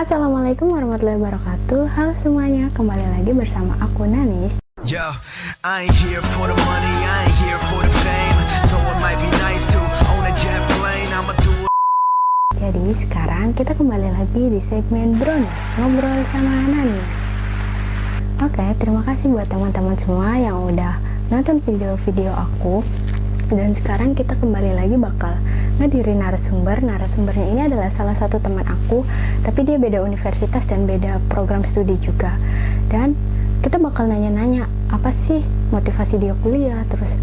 Assalamualaikum warahmatullahi wabarakatuh. Halo semuanya, kembali lagi bersama aku Nanis. Yo, I ain't here for the money, I ain't here for the fame. Though it might be nice to own a jet plane, I'ma do it. Jadi sekarang kita kembali lagi di segmen Brownies, ngobrol sama Nanis. Oke, terima kasih buat teman-teman semua yang udah nonton video-video aku. Dan sekarang kita kembali lagi bakal ngadirin narasumber. Narasumbernya ini adalah salah satu teman aku, tapi dia beda universitas dan beda program studi juga. Dan kita bakal nanya-nanya apa sih motivasi dia kuliah, terus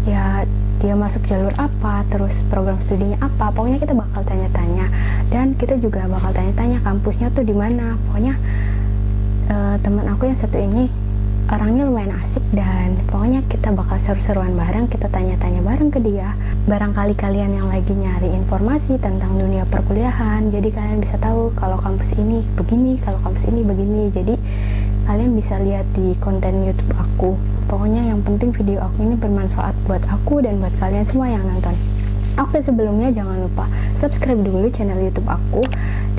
ya dia masuk jalur apa, terus program studinya apa. Pokoknya kita bakal tanya-tanya, dan kita juga bakal tanya-tanya kampusnya tuh di mana. Pokoknya teman aku yang satu ini orangnya lumayan asik, dan pokoknya kita bakal seru-seruan bareng, kita tanya-tanya bareng ke dia. Barangkali kalian yang lagi nyari informasi tentang dunia perkuliahan, jadi kalian bisa tahu kalau kampus ini begini, kalau kampus ini begini. Jadi kalian bisa lihat di konten YouTube aku. Pokoknya yang penting video aku ini bermanfaat buat aku dan buat kalian semua yang nonton. Oke, sebelumnya jangan lupa subscribe dulu channel YouTube aku,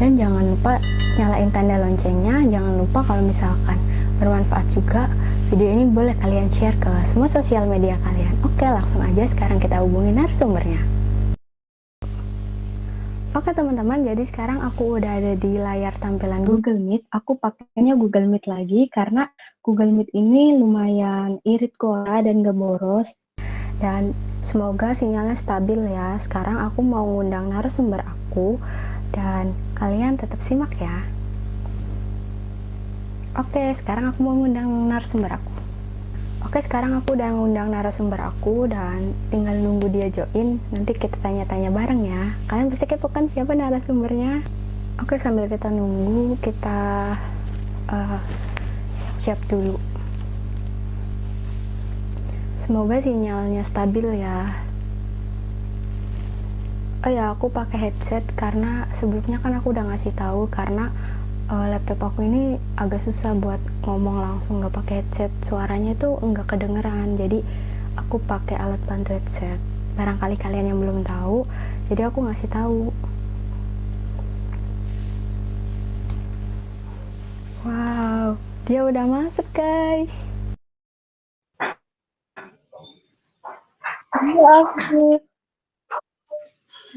dan jangan lupa nyalain tanda loncengnya. Jangan lupa kalau misalkan bermanfaat juga video ini, boleh kalian share ke semua sosial media kalian. Oke, langsung aja sekarang kita hubungi narasumbernya. Oke teman-teman, jadi sekarang aku udah ada di layar tampilan Google Meet. Aku pakainya Google Meet lagi karena Google Meet ini lumayan irit kuota dan gak boros. Dan semoga sinyalnya stabil ya. Sekarang aku mau ngundang narasumber aku, dan kalian tetap simak ya. Oke, sekarang aku mau ngundang narasumber aku. Oke, sekarang aku udah ngundang narasumber aku dan tinggal nunggu dia join. Nanti kita tanya-tanya bareng ya. Kalian pasti kepo kan siapa narasumbernya? Oke, sambil kita nunggu, kita siap-siap dulu. Semoga sinyalnya stabil ya. Oh ya, aku pakai headset karena sebelumnya kan aku udah ngasih tahu karena laptop aku ini agak susah buat ngomong langsung nggak pakai headset, suaranya tuh nggak kedengeran. Jadi aku pakai alat bantu headset. Barangkali kalian yang belum tahu, jadi aku ngasih tahu. Wow, dia udah masuk guys. Halo Afif.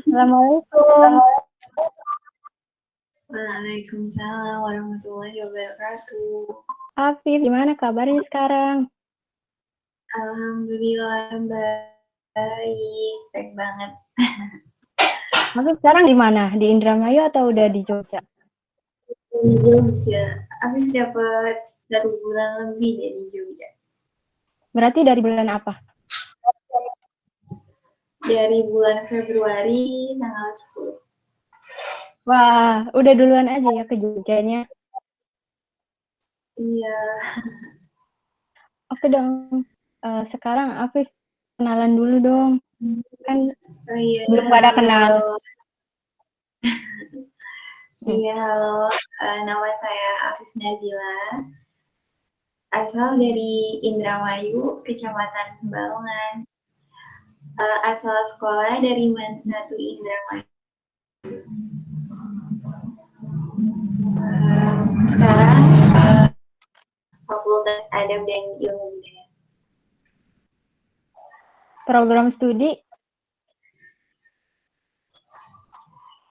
Assalamualaikum. Waalaikumsalam warahmatullahi wabarakatuh. Afif, gimana kabarnya sekarang? Alhamdulillah baik, baik banget. Afif sekarang di mana? Di Indramayu atau udah di Jogja? Di Jogja, aku dapat 1 bulan lebih dari Jogja. Berarti dari bulan apa? Dari bulan Februari tanggal 10. Wah, udah duluan aja ya ke Jogjanya. Iya. Oke dong, sekarang Afif kenalan dulu dong. Kan Oh iya, belum pada kenal. halo. Iya, halo. Nama saya Afif Nazila. Asal dari Indramayu, Kecamatan Balongan. Asal sekolah dari Satu Indramayu. Sekarang Fakultas Adab dan Ilmu Budaya. Program studi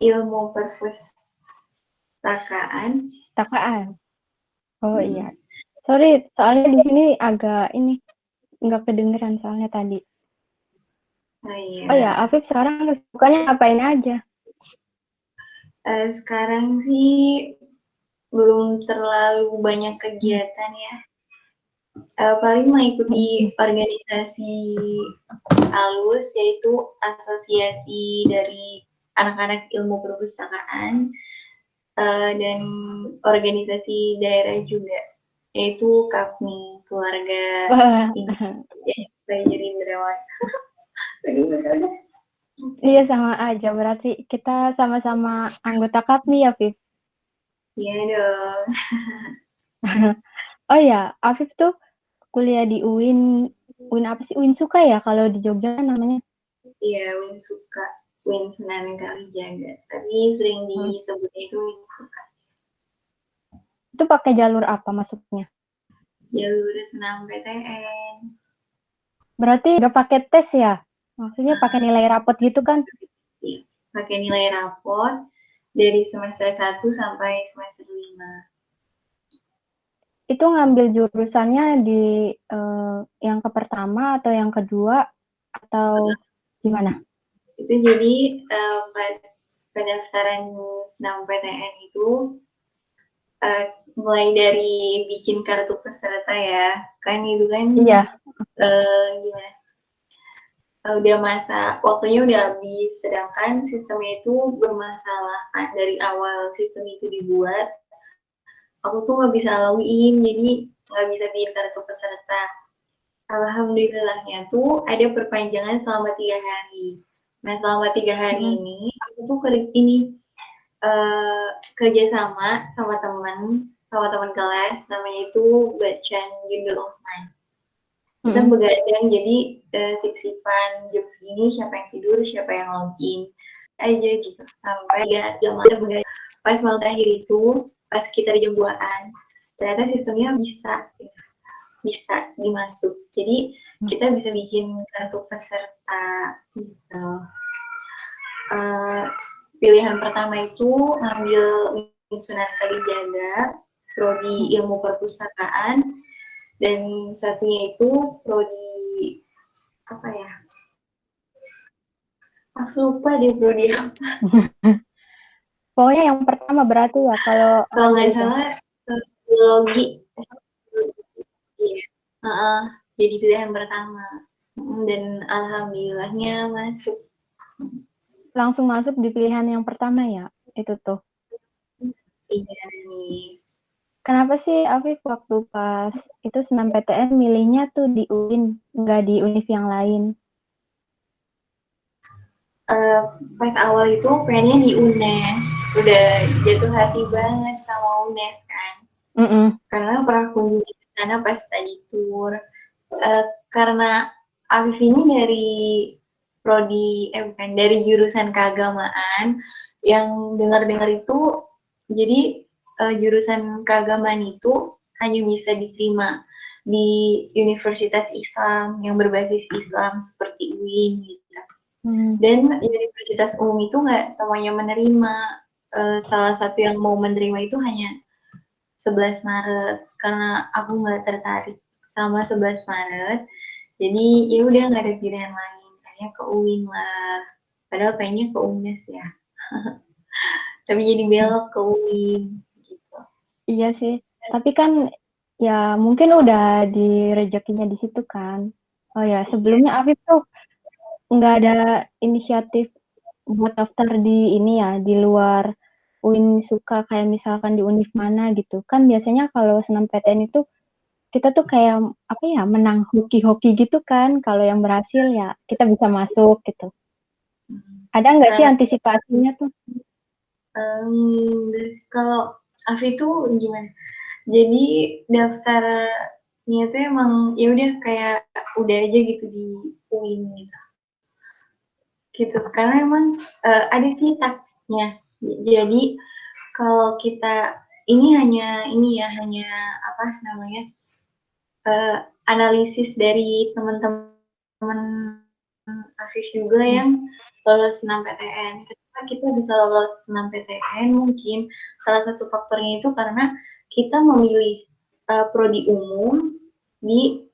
Ilmu Perpustakaan. takaan. Oh iya. Sorry, soalnya di sini agak ini nggak kedengeran soalnya tadi. Oh iya. Oh ya, Afif sekarang kesibukannya ngapain aja? Sekarang sih belum terlalu banyak kegiatan ya. Paling mengikuti organisasi ALUS, yaitu Asosiasi dari Anak-anak Ilmu Perpustakaan, dan organisasi daerah juga, yaitu KAPMI, Keluarga Gerindra. Iya sama aja, berarti kita sama-sama anggota KAPMI ya, Afif? Iya dong. Oh ya, Afif tuh kuliah di UIN apa sih? UIN Suka ya kalau di Jogja kan namanya? Iya, Suka, Sunan Kalijaga. Tapi sering disebutnya itu Suka. Itu pakai jalur apa masuknya? jalur SNMPTN. Berarti udah pakai tes ya? Maksudnya pakai nilai rapot gitu kan? Iya, pakai nilai raport dari semester 1 sampai semester 5. Itu ngambil jurusannya di yang pertama atau yang kedua atau gimana? Itu jadi pas pendaftaran SNMPTN itu uh, mulai dari bikin kartu peserta ya, kan itu kan Iya. gimana? Udah masa waktunya udah habis, sedangkan sistemnya itu bermasalah kan dari awal sistem itu dibuat. Aku tuh nggak bisa login, jadi nggak bisa bikin kartu peserta. Alhamdulillahnya tuh ada perpanjangan selama 3 hari. Nah selama 3 hari ini aku tuh kerja sama teman kelas, namanya itu Bacan Junior Rahman. Kita begadang, jadi sip-sipan jam segini siapa yang tidur, siapa yang login aja gitu sampai jam malam begadang. Pas malam terakhir itu, pas kita di jam 2-an, ternyata sistemnya bisa dimasuk. Jadi kita bisa bikin kartu peserta gitu. Pilihan pertama itu ngambil Sunan Kalijaga, prodi ilmu perpustakaan, dan satunya itu prodi apa ya? Aku lupa deh prodi apa. Pokoknya yang pertama berarti ya kalau nggak salah sosiologi. Iya. Jadi pilihan pertama. Dan alhamdulillahnya masuk. langsung masuk di pilihan yang pertama ya, itu tuh. Iya nih. Kenapa sih Afif waktu pas itu SNMPTN milihnya tuh di UIN, nggak di univ yang lain? Pas awal itu pengennya di UNES. Udah jatuh hati banget sama UNES kan. Karena pernah kunjungi ke sana pas tadi tour. Karena Afif ini dari jurusan keagamaan, yang dengar-dengar itu jadi jurusan keagamaan itu hanya bisa diterima di universitas Islam yang berbasis Islam seperti UIN gitu. Dan universitas umum itu nggak semuanya menerima. Salah satu yang mau menerima itu hanya 11 Maret, karena aku nggak tertarik sama 11 Maret. Jadi ya udah nggak ada pilihan lain, kayaknya ke UIN lah. Padahal pengennya ke UNES ya. Tapi jadi belok ke UIN gitu. Iya sih, tapi kan ya mungkin udah di rezekinya di situ kan. Oh ya, sebelumnya Afif tuh nggak ada inisiatif buat daftar di ini ya, di luar UIN suka kayak misalkan di univ mana gitu. Kan biasanya kalau SNMPTN itu kita tuh kayak apa ya, menang hoki-hoki gitu kan. Kalau yang berhasil ya kita bisa masuk gitu. Ada nggak sih antisipasinya tuh? Kalau Afi tuh gimana? Jadi daftarnya tuh emang ya udah kayak udah aja gitu di UIN gitu. Karena emang ada sih taktiknya. Jadi kalau kita hanya apa namanya analisis dari teman-teman Afif juga yang lolos SNMPTN. Ketika kita bisa lolos SNMPTN, mungkin salah satu faktornya itu karena kita memilih prodi umum di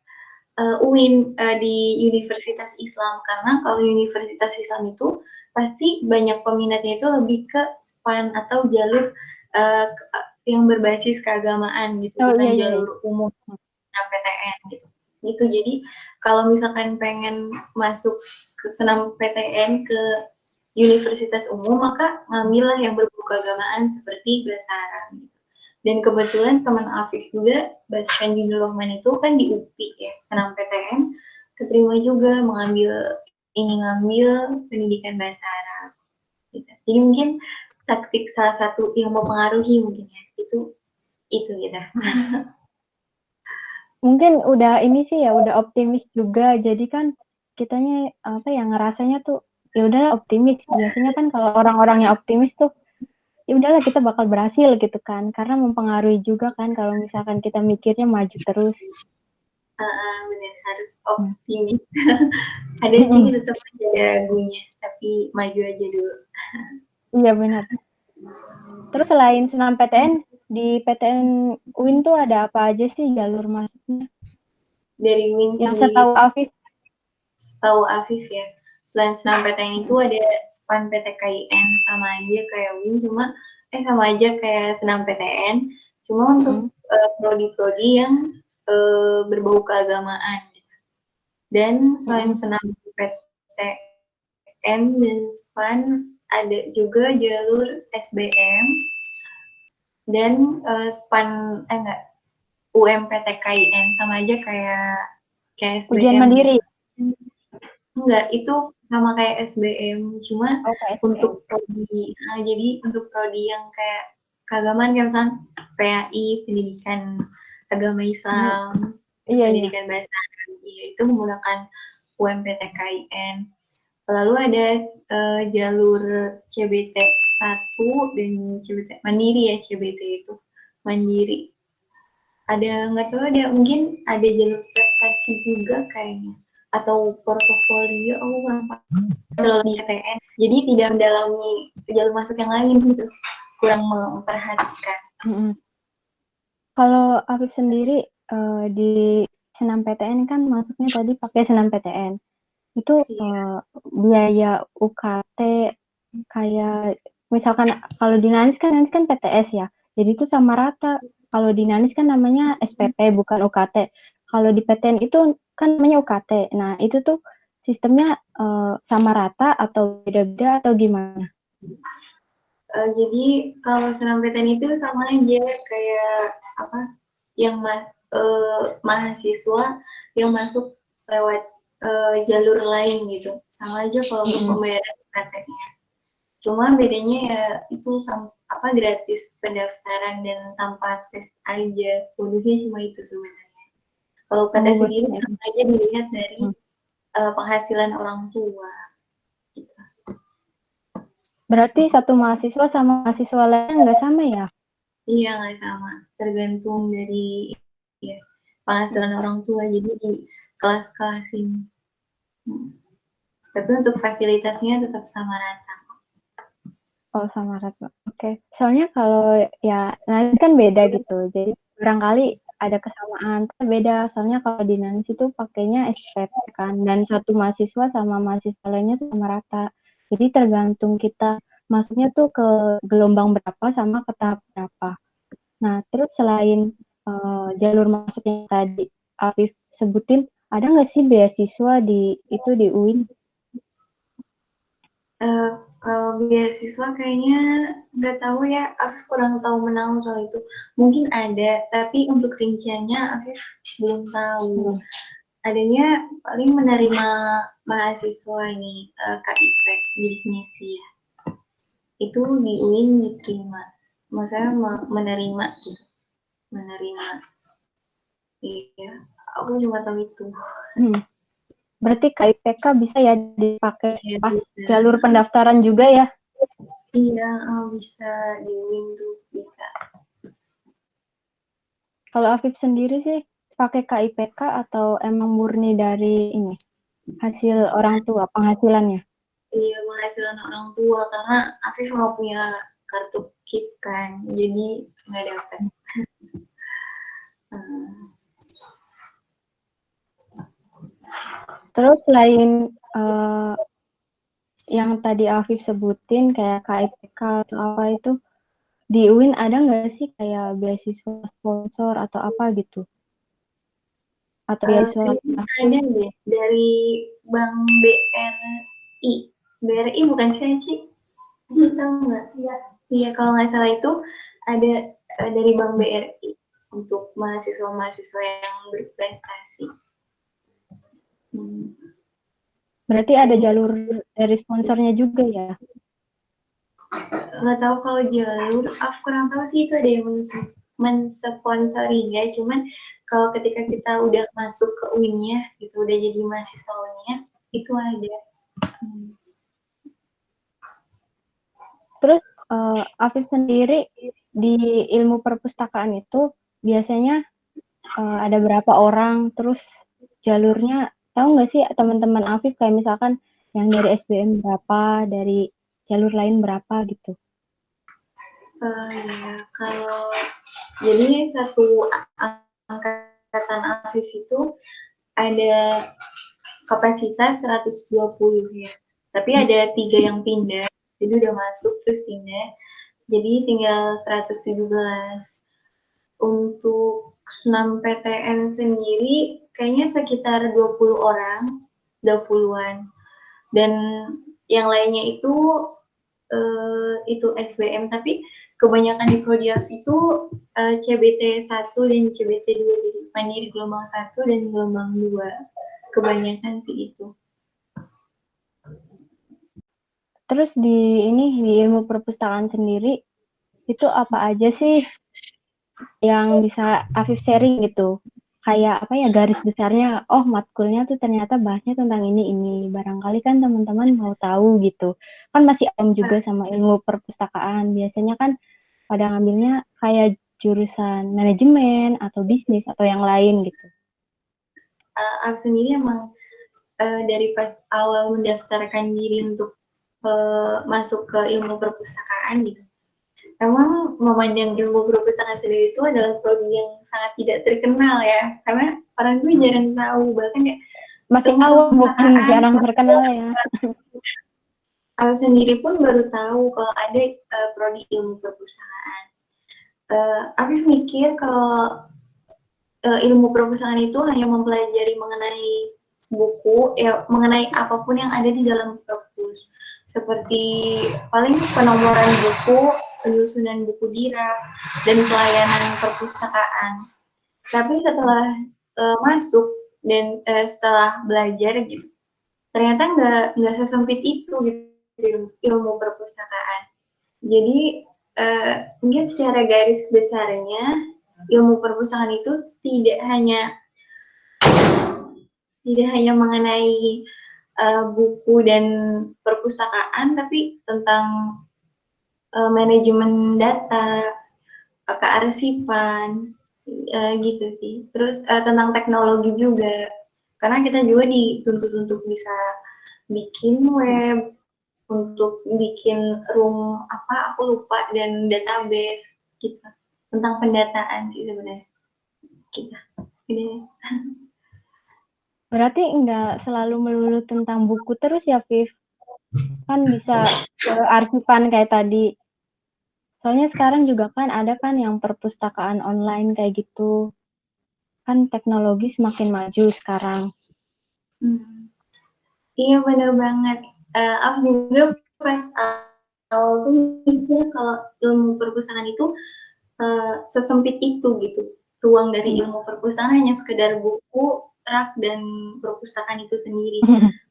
UIN, di Universitas Islam. Karena kalau Universitas Islam itu pasti banyak peminatnya itu lebih ke SPAN atau jalur yang berbasis keagamaan gitu, bukan jalur umum PTN gitu. Gitu. Jadi kalau misalkan pengen masuk ke senam PTN ke universitas umum, maka ngambillah yang berbau keagamaan seperti Basara. Gitu. Dan kebetulan teman Afif juga, Bastian Junior Rahman itu kan di UPI ya, senam PTN, keterima juga ngambil pendidikan bahasa Arab. Gitu. Jadi mungkin taktik salah satu yang mempengaruhi mungkin ya, itu gitu. Mungkin udah ini sih ya, udah optimis juga. Jadi kan kitanya apa ya, ngerasanya tuh ya udahlah optimis. Biasanya kan kalau orang-orang yang optimis tuh ya udahlah kita bakal berhasil gitu kan, karena mempengaruhi juga kan kalau misalkan kita mikirnya maju terus. Benar, harus optimis. Ada sih Mm-mm. tetap aja ada ragunya, tapi maju aja dulu. Iya benar. Terus selain senam PTN, di PTN UIN tuh ada apa aja sih jalur masuknya? Dari Win Yang sendiri, setahu Afif, setahu Afif ya, selain senam PTN itu ada SPAN PTKIN, sama aja kayak Win, sama aja kayak senam PTN, cuma untuk prodi-prodi yang berbau keagamaan. Dan selain senam PTN dan SPAN, ada juga jalur SBM dan UMPTKIN, sama aja kayak ujian SBM gitu. mandiri. Enggak, itu sama kayak SBM, cuma Oh, kayak SBM. untuk prodi. Jadi untuk prodi yang kayak keagamaan, kayak misalnya PAI, pendidikan agama Islam, Iya, iya. pendidikan bahasa Arab, itu menggunakan UMPTKIN. Lalu ada jalur CBT 1 dan CBT mandiri ya, CBT itu mandiri. Ada nggak tahu, ada mungkin ada jalur prestasi juga kayaknya, atau portofolio, aku kurang paham kalau di PTN. Jadi tidak mendalami jalur masuk yang lain gitu, kurang memperhatikan. Kalau Afif sendiri di senam PTN kan masuknya tadi pakai senam PTN. Itu biaya UKT kayak misalkan kalau di Nanis kan PTS ya. Jadi itu sama rata. Kalau di Nanis kan namanya SPP bukan UKT. Kalau di PTN itu kan namanya UKT. Nah, itu tuh sistemnya sama rata atau beda-beda atau gimana? Jadi kalau senam PTN itu sama aja kayak apa, yang mahasiswa yang masuk lewat jalur lain gitu, sama aja kalau untuk pembayaran UKT-nya. Cuma bedanya ya itu gratis pendaftaran dan tanpa tes aja, bonusnya cuma itu sebenarnya. Kalau UKT sendiri sama aja dilihat dari penghasilan orang tua. Gitu. Berarti satu mahasiswa sama mahasiswa lain nggak sama ya? Iya, nggak sama, tergantung dari penghasilan orang tua, jadi di kelas-kelas ini. Tapi untuk fasilitasnya tetap sama rata. Oh, sama rata. Oke. Soalnya kalau ya Nanis kan beda gitu. Jadi barangkali ada kesamaan, tapi beda. Soalnya kalau di Nanis itu pakainya SPP kan, dan satu mahasiswa sama mahasiswa lainnya tuh sama rata. Jadi tergantung kita masuknya tuh ke gelombang berapa sama ke tahap berapa. Nah, terus selain jalur masuknya tadi Afif sebutin, ada nggak sih beasiswa di UIN? Kalau beasiswa kayaknya nggak tahu ya, aku kurang tahu menang soal itu. Mungkin ada, tapi untuk rinciannya aku belum tahu. Adanya paling menerima mahasiswa ini KIP, bidik misi ya. Itu di UIN diterima. Maksudnya menerima gitu. Menerima. Iya, aku cuma tahu itu. Berarti KIPK bisa ya dipakai Ya, pas bisa. jalur pendaftaran juga ya? Iya, bisa di UIN tuh, bisa. Kalau Afif sendiri sih pakai KIPK atau emang murni dari ini hasil orang tua penghasilannya? Iya, penghasilan orang tua, karena Afif nggak punya kartu KIP kan, jadi nggak dapat. Terus selain yang tadi Afif sebutin kayak KIPK atau apa itu, di UIN ada nggak sih kayak beasiswa sponsor atau apa gitu? Atau beasiswa Ada deh dari Bank BRI. BRI bukan sih? Masih tahu nggak? Iya, kalau nggak salah itu ada dari Bank BRI untuk mahasiswa-mahasiswa yang berprestasi. Berarti ada jalur dari sponsornya juga ya? Nggak tahu kalau jalur, aku kurang tahu sih itu ada yang mensponsorinya, cuman kalau ketika kita udah masuk ke UIN-nya, gitu, udah jadi mahasiswa UIN-nya, itu ada. Terus Afif sendiri di ilmu perpustakaan itu biasanya ada berapa orang, terus jalurnya tahu nggak sih teman-teman Afif kayak misalkan yang dari SBM berapa, dari jalur lain berapa gitu. Ya, kalau jadi satu angkatan Afif itu ada kapasitas 120 ya. Tapi ada 3 yang pindah. Jadi udah masuk terus pindah. Jadi tinggal 117. Untuk senam PTN sendiri kayaknya sekitar 20 orang, 20-an. Dan yang lainnya itu SBM, tapi kebanyakan di Prodiaf itu CBT 1 dan CBT 2, jadi mandiri gelombang 1 dan gelombang 2. Kebanyakan sih itu. Terus di ilmu perpustakaan sendiri itu apa aja sih yang bisa Afif sharing gitu? Kayak apa ya garis besarnya, oh matkulnya tuh ternyata bahasnya tentang ini. Barangkali kan teman-teman mau tahu gitu. Kan masih awam juga sama ilmu perpustakaan. Biasanya kan pada ngambilnya kayak jurusan manajemen atau bisnis atau yang lain gitu. Aku sendiri emang dari pas awal mendaftarkan diri untuk masuk ke ilmu perpustakaan gitu. Emang memandang ilmu perpustakaan sendiri itu adalah prodi yang sangat tidak terkenal ya, karena orang tuh jarang tahu, bahkan ya Masih ilmu awam, bukan perpustakaan. jarang terkenal ya. Aku sendiri pun baru tahu kalau ada prodi ilmu perpustakaan. Aku mikir kalau ilmu perpustakaan itu hanya mempelajari mengenai buku, ya mengenai apapun yang ada di dalam perpus, seperti paling penomoran buku, penyusunan buku dirak, dan pelayanan perpustakaan. Tapi setelah masuk dan setelah belajar gitu, ternyata nggak sesempit itu gitu ilmu perpustakaan. Jadi mungkin secara garis besarnya ilmu perpustakaan itu tidak hanya mengenai buku dan perpustakaan, tapi tentang manajemen data, kearsipan, gitu sih. Terus tentang teknologi juga, karena kita juga dituntut untuk bisa bikin web, untuk bikin room apa aku lupa, dan database gitu, tentang pendataan sih sebenarnya kita. Ini Berarti nggak selalu melulu tentang buku terus ya, Viv? Kan bisa kearsipan kayak tadi. Soalnya sekarang juga kan ada kan yang perpustakaan online kayak gitu. Kan teknologi semakin maju sekarang. Iya bener banget. Aku juga pas awal tuh mikir kalau ilmu perpustakaan itu sesempit itu gitu. Ruang dari ilmu perpustakaan hanya sekedar buku, rak, dan perpustakaan itu sendiri.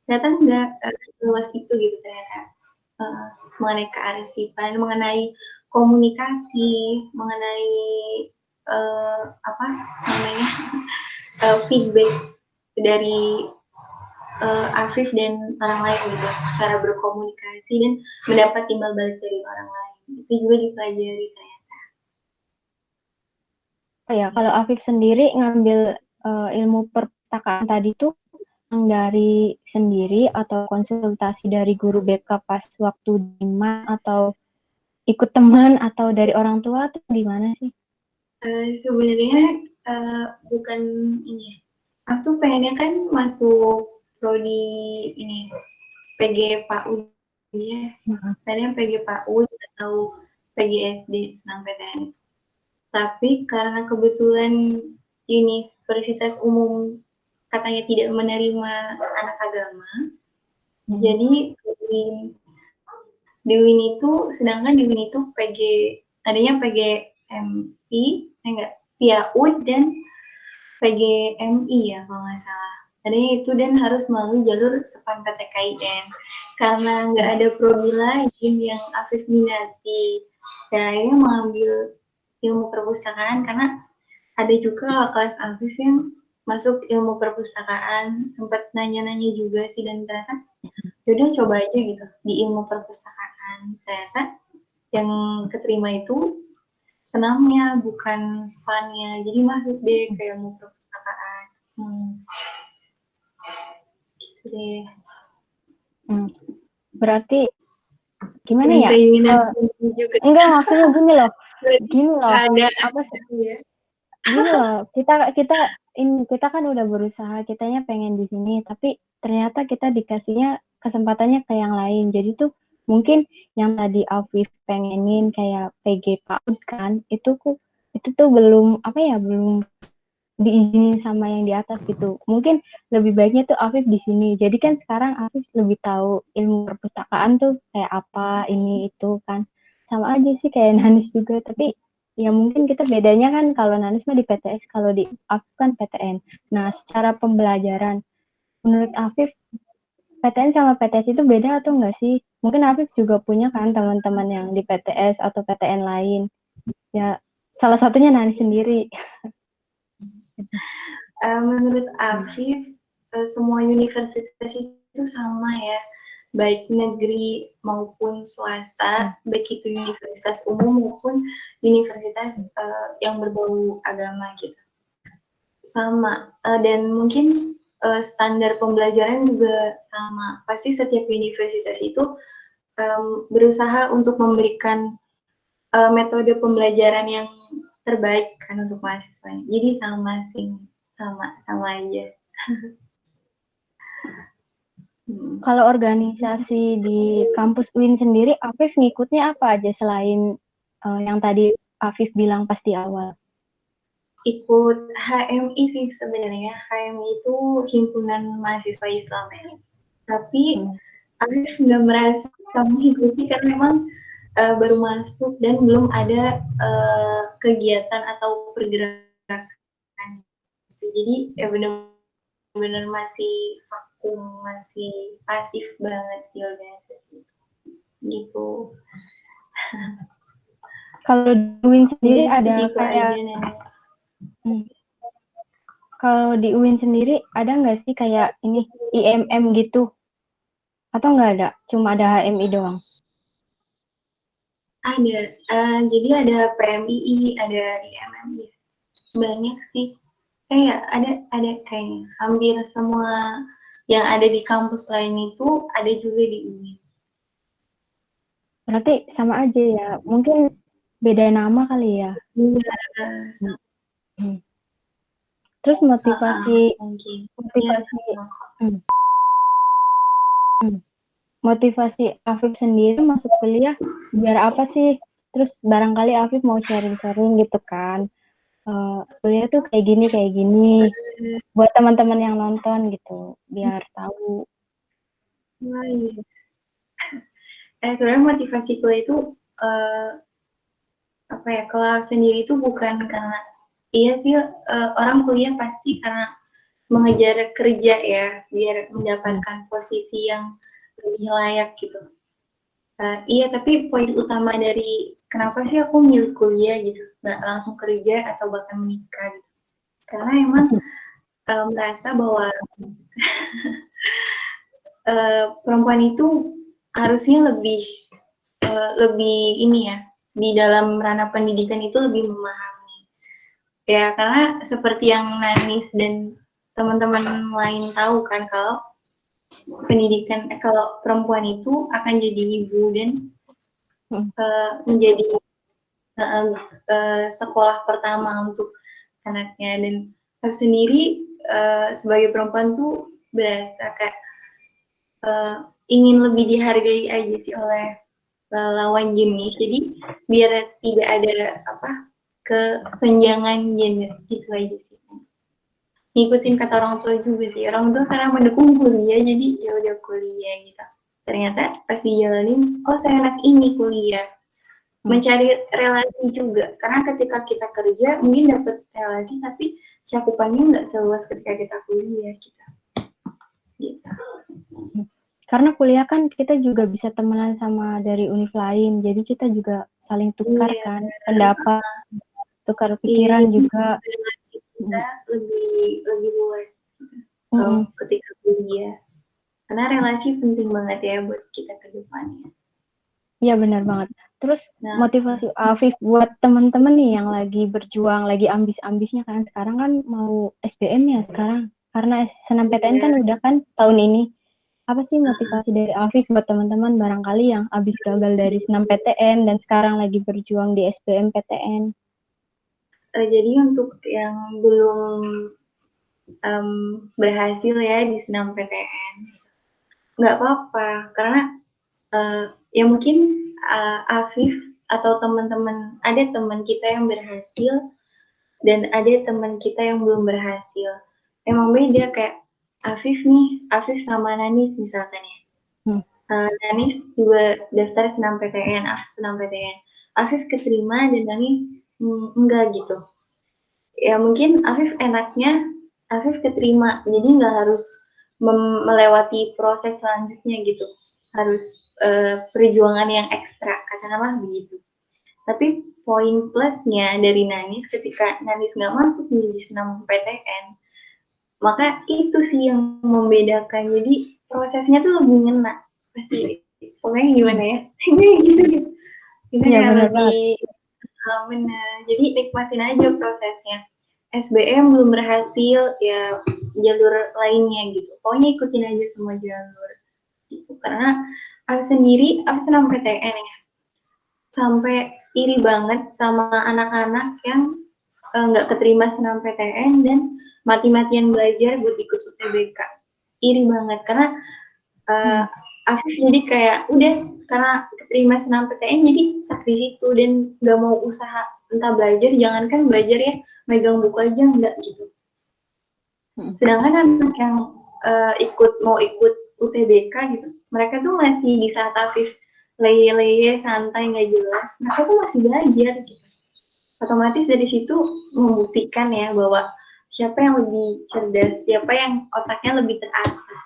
Ternyata enggak luas itu gitu ternyata. Mengenai kearsipan, mengenai komunikasi, mengenai apa namanya feedback dari Afif dan orang lain gitu, cara berkomunikasi dan mendapat timbal balik dari orang lain, itu juga dipelajari ternyata. Oh ya, kalau Afif sendiri ngambil ilmu perpustakaan tadi tuh yang dari sendiri atau konsultasi dari guru BK pas waktu di MA atau ikut teman atau dari orang tua tuh gimana sih? Sebenarnya bukan ini. Aku tuh pengennya kan masuk prodi ini PG PAUD ya. Pengennya PG PAUD atau PGSD senam PTN. Tapi karena kebetulan Universitas Umum katanya tidak menerima anak agama, jadi di WIN itu, sedangkan di WIN itu adanya PGMI, enggak, PIAUD dan PGMI ya kalau nggak salah. Adanya itu dan harus melalui jalur SEPAN PTKIN. Karena nggak ada prodi lain yang Afif minati, dan akhirnya mengambil ilmu perpustakaan karena ada juga kelas Afif yang masuk ilmu perpustakaan, sempat nanya-nanya juga sih, dan ternyata yaudah coba aja gitu di ilmu perpustakaan, ternyata yang keterima itu senamnya bukan spannya, jadi masuk deh kayak mau perpustakaan. Gitu deh. Berarti gimana ya? Juga Enggak, maksudnya gini loh, ada apa sih? ya. Gini loh, kita kan udah berusaha, kitanya pengen di sini, tapi ternyata kita dikasihnya kesempatannya ke yang lain. Jadi tuh mungkin yang tadi Afif pengenin kayak PG PAUD kan, itu tuh belum apa ya, belum diizinin sama yang di atas gitu. Mungkin lebih baiknya tuh Afif di sini. Jadi kan sekarang Afif lebih tahu ilmu perpustakaan tuh kayak apa, ini itu kan. Sama aja sih kayak Nanis juga, tapi ya mungkin kita bedanya kan kalau Nanis mah di PTS, kalau di Afif kan PTN. Nah, secara pembelajaran, menurut Afif PTN sama PTS itu beda atau enggak sih? Mungkin Afif juga punya kan teman-teman yang di PTS atau PTN lain. Ya, salah satunya Nanis sendiri. Menurut Afif, semua universitas itu sama ya, baik negeri maupun swasta, baik itu universitas umum maupun universitas yang berbau agama gitu. Sama, dan mungkin standar pembelajaran juga sama. Pasti setiap universitas itu berusaha untuk memberikan metode pembelajaran yang terbaik kan untuk mahasiswanya. Jadi sama sih, sama aja. Kalau organisasi di kampus UIN sendiri, Afif ngikutnya apa aja selain yang tadi Afif bilang pas di awal? Ikut HMI sih sebenarnya. HMI itu himpunan mahasiswa Islam ya. Tapi Afif nggak merasa mengikuti karena memang baru masuk dan belum ada kegiatan atau pergerakan. Jadi ya benar-benar masih vakum, masih pasif banget di organisasi gitu. Kalau di UIN sendiri ada itu kayak aja, kalau di UIN sendiri ada nggak sih kayak ini IMM gitu? Atau nggak ada? Cuma ada HMI doang? Ada, jadi ada PMII, ada IMM, banyak sih. Kayak ada kayaknya hampir semua yang ada di kampus lain itu ada juga di UIN. Berarti sama aja ya. Mungkin beda nama kali ya. Iya. Terus motivasi Mungkin. motivasi Ya, motivasi Afif sendiri masuk kuliah biar apa sih? Terus barangkali Afif mau sharing-sharing gitu kan. Kuliah tuh kayak gini. Buat teman-teman yang nonton gitu, biar tahu. Wah, iya. Sebenarnya motivasi kuliah itu apa ya? Kalau sendiri itu bukan karena iya sih orang kuliah pasti karena mengejar kerja ya, biar mendapatkan posisi yang lebih layak gitu. Iya, tapi poin utama dari kenapa sih aku milih kuliah gitu, nggak langsung kerja atau bahkan menikah gitu. Karena emang merasa bahwa perempuan itu harusnya lebih ini ya, di dalam ranah pendidikan itu lebih memahami. Ya, karena seperti yang Nanis dan teman-teman lain tahu kan, kalau pendidikan kalau perempuan itu akan jadi ibu dan menjadi sekolah pertama untuk anaknya. Dan aku sendiri sebagai perempuan tuh berasa kayak ingin lebih dihargai aja sih oleh lawan jenis. Jadi biar tidak ada apa kesenjangan gender gitu aja sih. Ngikutin kata orang tua juga sih. Orang tua karena mendukung kuliah, jadi ya udah kuliah gitu. Ternyata pas dijalanin, oh saya anak ini kuliah. Mencari relasi juga. Karena ketika kita kerja, mungkin dapat relasi, tapi cakupannya nggak seluas ketika kita kuliah. Gitu. Karena kuliah kan kita juga bisa temenan sama dari univ lain, jadi kita juga saling tukar kan pendapat, tukar pikiran juga. Relasi kita lebih luas ketika kuliah. Karena relasi penting banget ya buat kita ke depannya. Iya benar banget. Terus Nah, motivasi Afif buat teman-teman nih yang lagi berjuang, lagi ambis-ambisnya kan sekarang kan mau SBM ya sekarang. Karena senam PTN kan iya. udah kan tahun ini. Apa sih motivasi dari Afif buat teman-teman barangkali yang abis gagal dari senam PTN dan sekarang lagi berjuang di SBM PTN? Jadi untuk yang belum berhasil ya di senam PTN, nggak apa-apa karena ya mungkin Afif atau teman-teman ada teman kita yang berhasil dan ada teman kita yang belum berhasil. Emang beda kayak Afif nih, Afif sama Nanis misalkan ya. Hmm. Nanis juga daftar senam PTN, Afif senam PTN. Afif keterima dan Nanis enggak gitu. Ya mungkin Afif enaknya Afif keterima, jadi nggak harus melewati proses selanjutnya gitu. Harus perjuangan yang ekstra, katakanlah begitu. Tapi poin plusnya dari Nanis ketika Nanis nggak masuk di senam PTN, maka itu sih yang membedakan. Jadi prosesnya tuh lebih ngena. Pasti pokoknya gimana ya? gitu gitu. Kita Iya kayak benar banget. lebih benar. Jadi nikmatin aja prosesnya. SBM belum berhasil ya jalur lainnya gitu. Pokoknya ikutin aja semua jalur gitu. Karena aku sendiri aku senang PTN ya. Sampai iri banget sama anak-anak yang nggak keterima senam PTN dan mati-matian belajar buat ikut UTBK. Iri banget karena Afif jadi kayak udah karena keterima senam PTN jadi stuck di situ dan nggak mau usaha entah belajar, jangankan belajar ya megang buku aja nggak gitu. Sedangkan anak yang mau ikut UTBK gitu, mereka tuh masih di saat Afif leye-leye santai nggak jelas, mereka tuh masih belajar gitu. Otomatis dari situ membuktikan ya bahwa siapa yang lebih cerdas, siapa yang otaknya lebih terasah.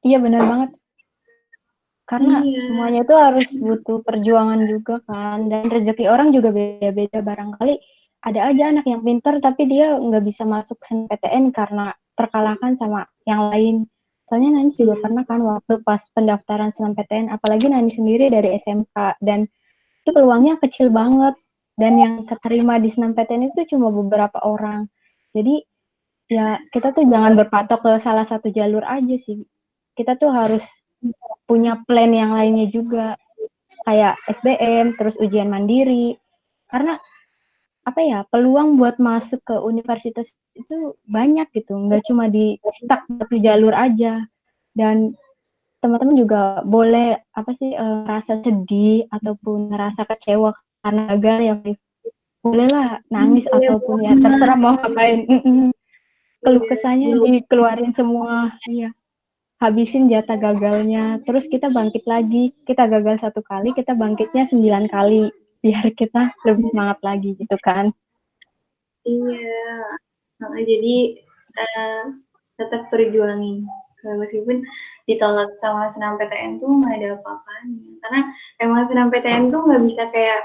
Iya benar banget. Karena Iya. semuanya itu harus butuh perjuangan juga kan. Dan rezeki orang juga beda-beda. Barangkali ada aja anak yang pinter tapi dia nggak bisa masuk SNPTN karena terkalahkan sama yang lain. Soalnya Nani juga pernah kan waktu pas pendaftaran SNMPTN, apalagi Nani sendiri dari SMK, dan itu peluangnya kecil banget. Dan yang keterima di SNMPTN itu cuma beberapa orang. Jadi ya kita tuh jangan berpatok ke salah satu jalur aja sih. Kita tuh harus punya plan yang lainnya juga, kayak SBM, terus ujian mandiri. Karena apa ya, peluang buat masuk ke universitas itu banyak gitu, nggak cuma di stuck satu jalur aja. Dan teman-teman juga boleh apa sih rasa sedih ataupun rasa kecewa karena gagal ya, bolehlah nangis Iya, ataupun ya terserah mau ngapain. Keluh kesahnya belum. dikeluarin semua, iya. Habisin jatah gagalnya, terus kita bangkit lagi. Kita gagal satu kali, kita bangkitnya 9 kali, biar kita lebih semangat lagi gitu kan. Iya, jadi uh, tetap perjuangin. Meskipun ditolak sama senam PTN tuh nggak ada apa-apanya. Karena emang senam PTN tuh nggak bisa kayak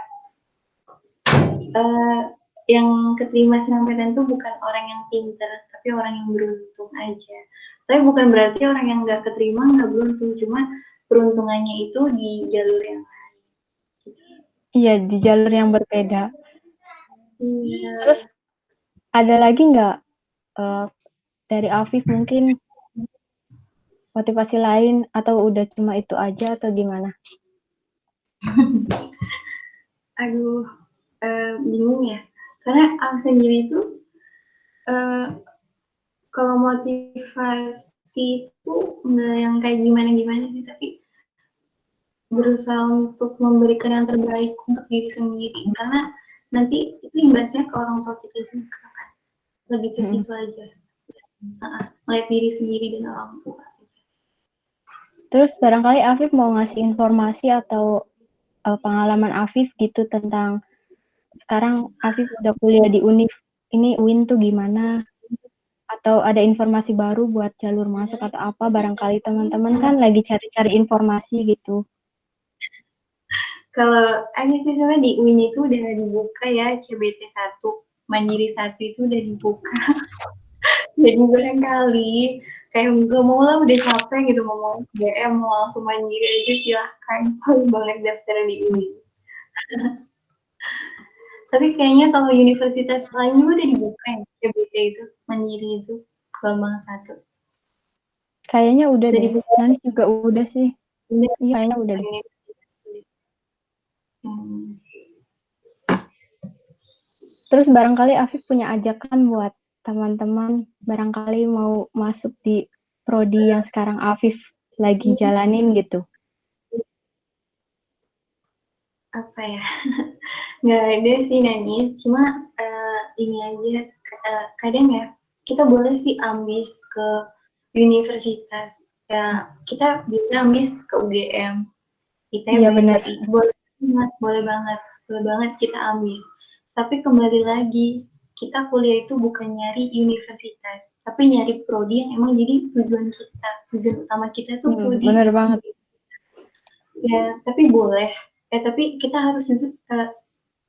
yang keterima senam PTN tuh bukan orang yang pinter, tapi orang yang beruntung aja. Tapi bukan berarti orang yang nggak keterima nggak beruntung, cuma peruntungannya itu di jalur yang lain. Iya, di jalur yang berbeda. Iya. Terus ada lagi nggak dari Afif mungkin motivasi lain, atau udah cuma itu aja atau gimana? Aduh, bingung ya. Karena aku sendiri tuh kalau motivasi itu nggak yang kayak gimana-gimana sih, tapi berusaha untuk memberikan yang terbaik untuk diri sendiri. Karena nanti itu imbasnya ke orang tua kita juga kan. Lebih ke situ aja. Melihat diri sendiri dan orang tua. Terus barangkali Afif mau ngasih informasi atau pengalaman Afif gitu tentang sekarang Afif udah kuliah di UNIF, ini UIN tuh gimana? Atau ada informasi baru buat jalur masuk atau apa? Barangkali teman-teman kan lagi cari-cari informasi gitu. Kalau aja sih sebenarnya di UIN itu udah dibuka ya, CBT 1, Mandiri 1 itu udah dibuka. Jadi barangkali kayak nggak mau lah, udah capek gitu ngomong DM, mau langsung mandiri aja silahkan. Paling banget daftar di UI. Tapi kayaknya kalau universitas lain juga udah dibuka ya, PBT itu, mandiri itu, gelombang 1. Kayaknya udah Udah deh. dibuka, Nanis juga udah sih. udah Iya, kayaknya udah deh. universitas. Hmm. Terus barangkali Afif punya ajakan buat teman-teman, barangkali mau masuk di prodi yang sekarang Afif lagi jalanin gitu. Apa ya? Nggak ada sih Nanis, cuma ini aja, kadang ya kita boleh sih ambis ke universitas. Ya, kita bisa ambis ke UGM, Iya ITB, benar. UI. Boleh banget kita ambis. Tapi kembali lagi, kita kuliah itu bukan nyari universitas, tapi nyari prodi yang emang jadi tujuan kita. Tujuan utama kita itu prodi. Benar banget. Ya, tapi boleh. Tapi kita harus juga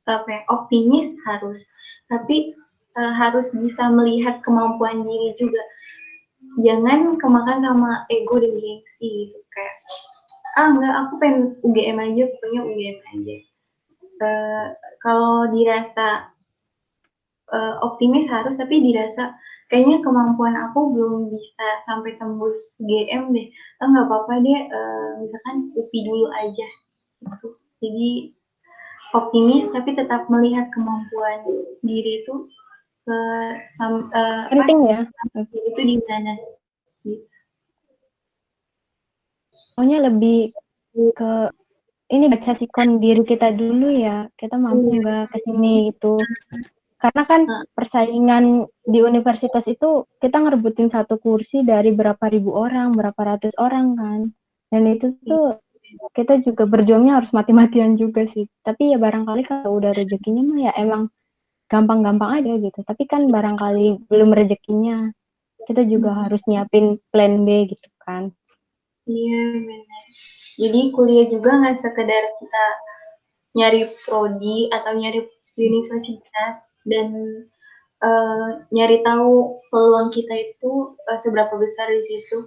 apa ya, optimis harus. Tapi harus bisa melihat kemampuan diri juga. Jangan kemakan sama ego dan gengsi gitu, kayak enggak, aku pengen UGM aja, pokoknya UGM aja. Kalau dirasa optimis harus, tapi dirasa kayaknya kemampuan aku belum bisa sampai tembus UGM deh, nggak apa-apa deh, misalkan UPI dulu aja gitu. Jadi optimis tapi tetap melihat kemampuan diri itu Penting ya. itu di mana gitu. Pokoknya lebih ke ini baca sikon diri kita dulu ya. Kita mampu nggak ke sini gitu. Karena kan persaingan di universitas itu kita ngerebutin satu kursi dari berapa ribu orang, berapa ratus orang kan. Dan itu tuh kita juga berjuangnya harus mati-matian juga sih. Tapi ya barangkali kalau udah rezekinya mah ya emang gampang-gampang aja gitu. Tapi kan barangkali belum rezekinya, kita juga harus nyiapin plan B gitu kan. Iya benar. Jadi kuliah juga nggak sekedar kita nyari prodi atau nyari universitas dan nyari tahu peluang kita itu seberapa besar di situ,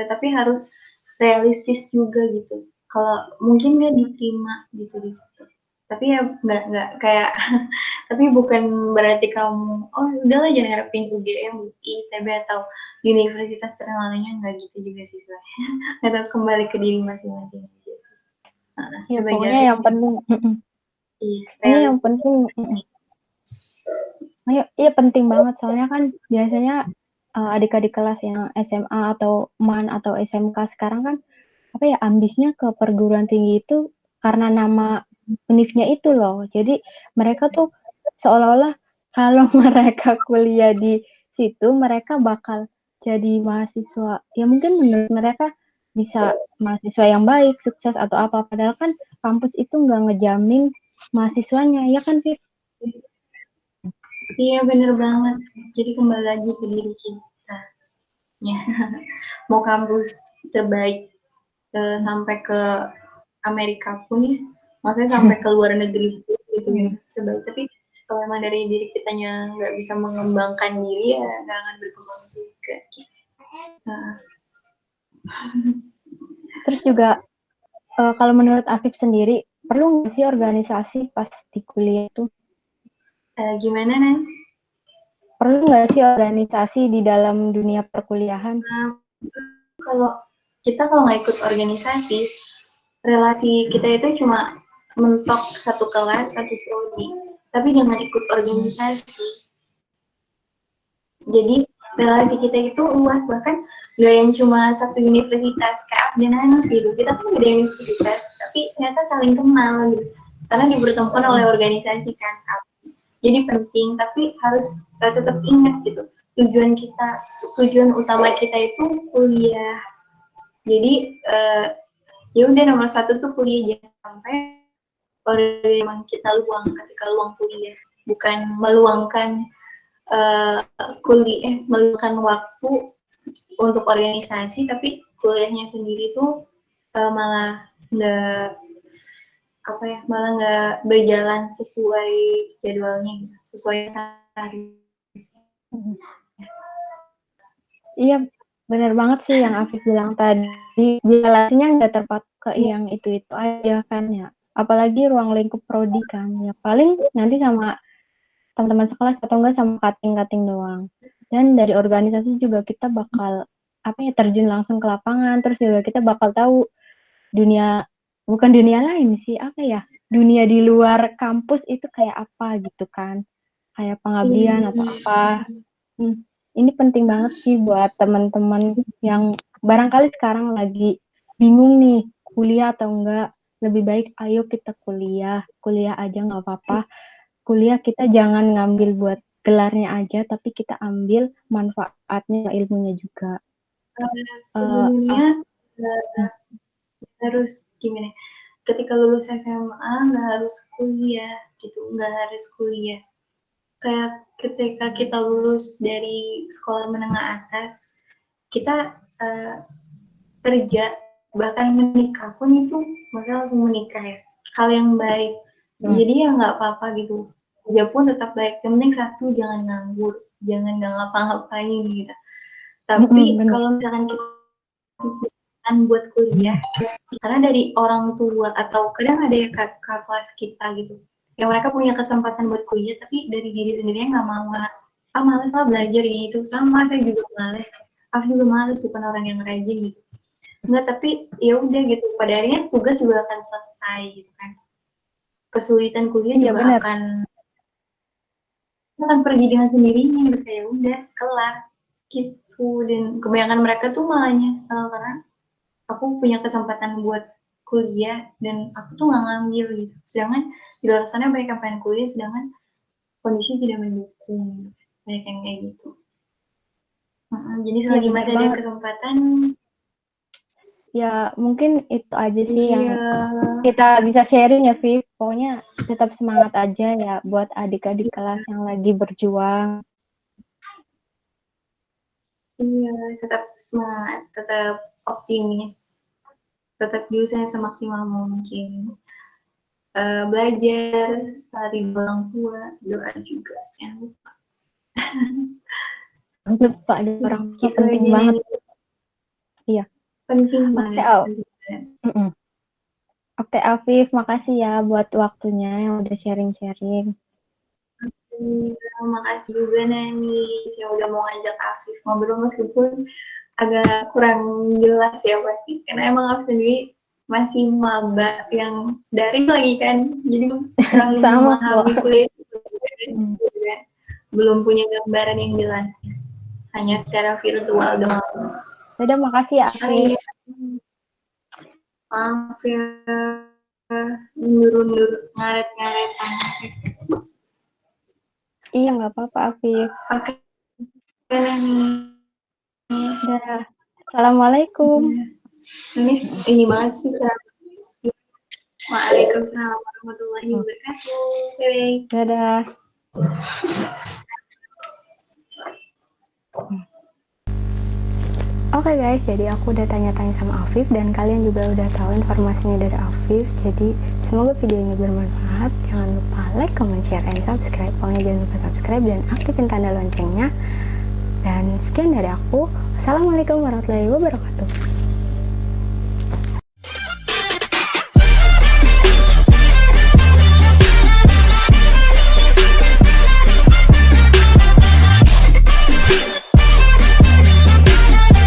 tapi harus realistis juga gitu. Kalau mungkin nggak diterima gitu di situ. Tapi ya nggak kayak tapi bukan berarti kamu udahlah jangan harapin UGM, UI, ITB atau universitas terkenalnya, nggak gitu juga sih saya. Atau kembali ke diri masing-masing gitu. Ya Sebagai pokoknya yang penting, pokoknya yang realistis. penting, iya penting banget soalnya kan biasanya adik-adik kelas yang SMA atau MAN atau SMK sekarang kan apa ya ambisnya ke perguruan tinggi itu karena nama univnya itu loh. Jadi mereka tuh seolah-olah kalau mereka kuliah di situ mereka bakal jadi mahasiswa. Ya mungkin menurut mereka bisa mahasiswa yang baik, sukses atau apa. Padahal kan kampus itu nggak ngejamin mahasiswanya, ya kan, Fit? Iya bener banget. Jadi kembali lagi ke diri kita. Ya. Mau kampus terbaik sampai ke Amerika pun ya, maksudnya sampai ke luar negeri pun gitu universitas terbaik. Tapi kalau emang dari diri kitanya nggak bisa mengembangkan diri ya nggak akan berkembang juga. Nah, Terus juga kalau menurut Afif sendiri perlu nggak sih organisasi pas di kuliah itu? gimana Nans? Perlu nggak sih organisasi di dalam dunia perkuliahan? Kalau kita kalau nggak ikut organisasi, relasi kita itu cuma mentok satu kelas, satu prodi. Tapi dengan ikut organisasi, jadi relasi kita itu luas, bahkan nggak yang cuma satu universitas kayak dan Anas gitu. Kita kan beda universitas, tapi ternyata saling kenal gitu. Karena dipertemukan oleh organisasi kan. Jadi penting, tapi harus tetap ingat gitu. Tujuan utama kita itu kuliah. Jadi ya udah nomor satu tuh kuliah, jangan sampai memang kita luang ketika luang kuliah, bukan meluangkan meluangkan waktu untuk organisasi, tapi kuliahnya sendiri tuh malah nggak malah nggak berjalan sesuai jadwalnya gitu, sesuai sehari. Iya, benar banget sih yang Afif bilang tadi. Relasinya nggak terpatok ke Iya, yang itu-itu aja kan ya. Apalagi ruang lingkup prodi kan. Ya paling nanti sama teman-teman sekelas atau enggak sama kating-kating doang. Dan dari organisasi juga kita bakal apa ya terjun langsung ke lapangan. Terus juga kita bakal tahu dunia bukan dunia lain sih apa ya dunia di luar kampus itu kayak apa gitu kan kayak pengabdian atau iya, apa. Ini penting banget sih buat teman-teman yang barangkali sekarang lagi bingung nih kuliah atau enggak. Lebih baik ayo kita kuliah aja nggak apa-apa. Kuliah kita jangan ngambil buat gelarnya aja, tapi kita ambil manfaatnya, ilmunya juga. sebenarnya Uh, nggak harus gimana? Ketika lulus SMA nggak harus kuliah gitu, nggak harus kuliah. Kayak ketika kita lulus dari sekolah menengah atas, kita kerja bahkan menikah pun itu masa langsung menikah ya hal yang baik jadi ya nggak apa-apa gitu kerja pun tetap baik yang penting satu jangan nganggur jangan nggak ngapa-ngapain gitu tapi bener. kalau misalkan kita kesempatan buat kuliah karena dari orang tua atau kadang ada ya kakak kelas kita gitu yang mereka punya kesempatan buat kuliah tapi dari diri sendirinya nggak mau nggak males lah belajar ini itu sama saya juga males aku juga males bukan orang yang rajin gitu enggak tapi ya udah gitu pada akhirnya tugas juga akan selesai gitu kan kesulitan kuliah Iya juga bener. akan pergi dengan sendirinya gitu kayak udah kelar gitu dan kebanyakan mereka tuh malah nyesel karena aku punya kesempatan buat kuliah dan aku tuh nggak ngambil gitu sedangkan di luar sana banyak yang pengen kuliah sedangkan kondisi tidak mendukung banyak yang kayak gitu jadi Iya selagi bener masih ada banget. kesempatan Ya mungkin itu aja sih yang iya kita bisa sharing ya, Viv. Pokoknya tetap semangat aja ya buat adik-adik kelas yang lagi berjuang. iya tetap semangat tetap optimis tetap berusaha semaksimal mungkin belajar dari orang tua doa juga ya Lupa ada orang tua gitu penting aja banget. nih Iya. penting Oke, banget Au. penting banget. Oke, Afif, makasih ya buat waktunya yang udah sharing-sharing. Makasih juga Nani saya udah mau ngajak Afif ngobrol meskipun agak kurang jelas ya pasti karena emang Afif sendiri masih maba yang daring lagi kan jadi terlalu Sama memahami kok. kuliah gitu kan. Belum punya gambaran yang jelas hanya secara virtual doang. Udah, makasih ya, Oh Afif. iya, maaf ya, mundur-mundur, ngaret-ngaret anak. Iya, nggak apa-apa, Afif. Oke, nih. Udah. Assalamualaikum. Ini banget sih, Kak. Waalaikumsalam warahmatullahi wabarakatuh. Bye. Dadah. Oke guys, jadi aku udah tanya-tanya sama Afif dan kalian juga udah tahu informasinya dari Afif. Jadi semoga video ini bermanfaat. Jangan lupa like, comment, share, and subscribe. Pokoknya jangan lupa subscribe dan aktifin tanda loncengnya. Dan sekian dari aku. Wassalamualaikum warahmatullahi wabarakatuh.